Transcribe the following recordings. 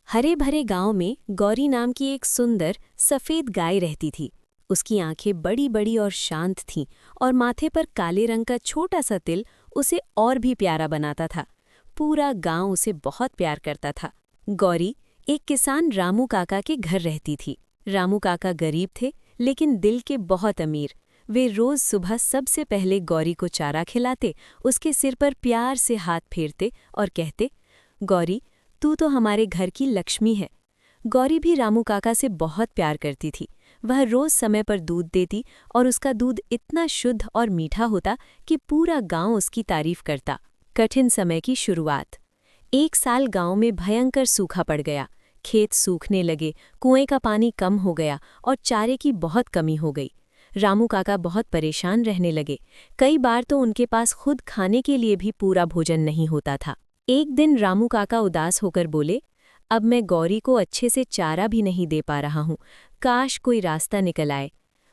हरे भरे गांव में गौरी नाम की एक सुंदर सफेद गाय रहती थी। उसकी आंखें बड़ी बड़ी और शांत थीं और माथे पर काले रंग का छोटा सा तिल उसे और भी प्यारा बनाता था। पूरा गांव उसे बहुत प्यार करता था। गौरी एक किसान रामू काका के घर रहती थी। रामू काका गरीब थे लेकिन दिल के बहुत अमीर। वे रोज सुबह सबसे पहले गौरी को चारा खिलाते, उसके सिर पर प्यार से हाथ फेरते और कहते, गौरी तू तो हमारे घर की लक्ष्मी है। गौरी भी रामू काका से बहुत प्यार करती थी। वह रोज समय पर दूध देती और उसका दूध इतना शुद्ध और मीठा होता कि पूरा गांव उसकी तारीफ करता। कठिन समय की शुरुआत। एक साल गांव में भयंकर सूखा पड़ गया। खेत सूखने लगे, कुएं का पानी कम हो गया और चारे की बहुत कमी हो गई। रामू काका बहुत परेशान रहने लगे। कई बार तो उनके पास खुद खाने के लिए भी पूरा भोजन नहीं होता था। एक दिन रामू काका उदास होकर बोले, अब मैं गौरी को अच्छे से चारा भी नहीं दे पा रहा हूँ, काश कोई रास्ता निकल आए।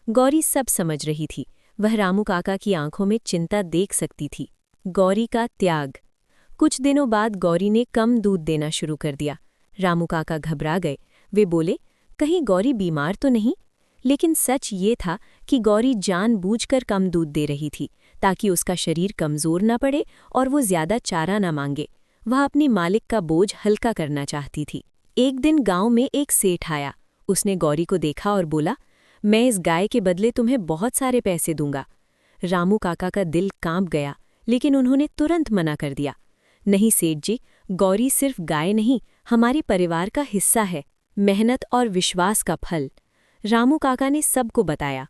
गौरी सब समझ रही थी। वह रामू काका की आंखों में चिंता देख सकती थी। गौरी का त्याग। कुछ दिनों बाद गौरी ने कम दूध देना शुरू कर दिया। रामू काका घबरा गए। वे बोले, कहीं गौरी बीमार तो नहीं? लेकिन सच ये था कि गौरी जानबूझकर कम दूध दे रही थी ताकि उसका शरीर कमजोर न पड़े और वो ज्यादा चारा न मांगे। वह अपनी मालिक का बोझ हल्का करना चाहती थी। एक दिन गांव में एक सेठ आया। उसने गौरी को देखा और बोला, मैं इस गाय के बदले तुम्हें बहुत सारे पैसे दूंगा। रामू काका का दिल कांप गया, लेकिन उन्होंने तुरंत मना कर दिया। नहीं सेठ जी, गौरी सिर्फ गाय नहीं, हमारे परिवार का हिस्सा है, मेहनत और विश्वास का फल। रामू काका ने सबको बताया,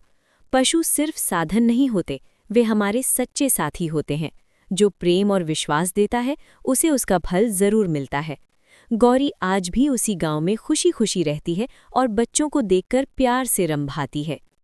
पशु सिर्फ साधन नहीं होते, वे हमारे सच्चे साथी होते हैं। जो प्रेम और विश्वास देता है उसे उसका फल जरूर मिलता है। गौरी आज भी उसी गांव में खुशी खुशी रहती है और बच्चों को देखकर प्यार से रंभाती है।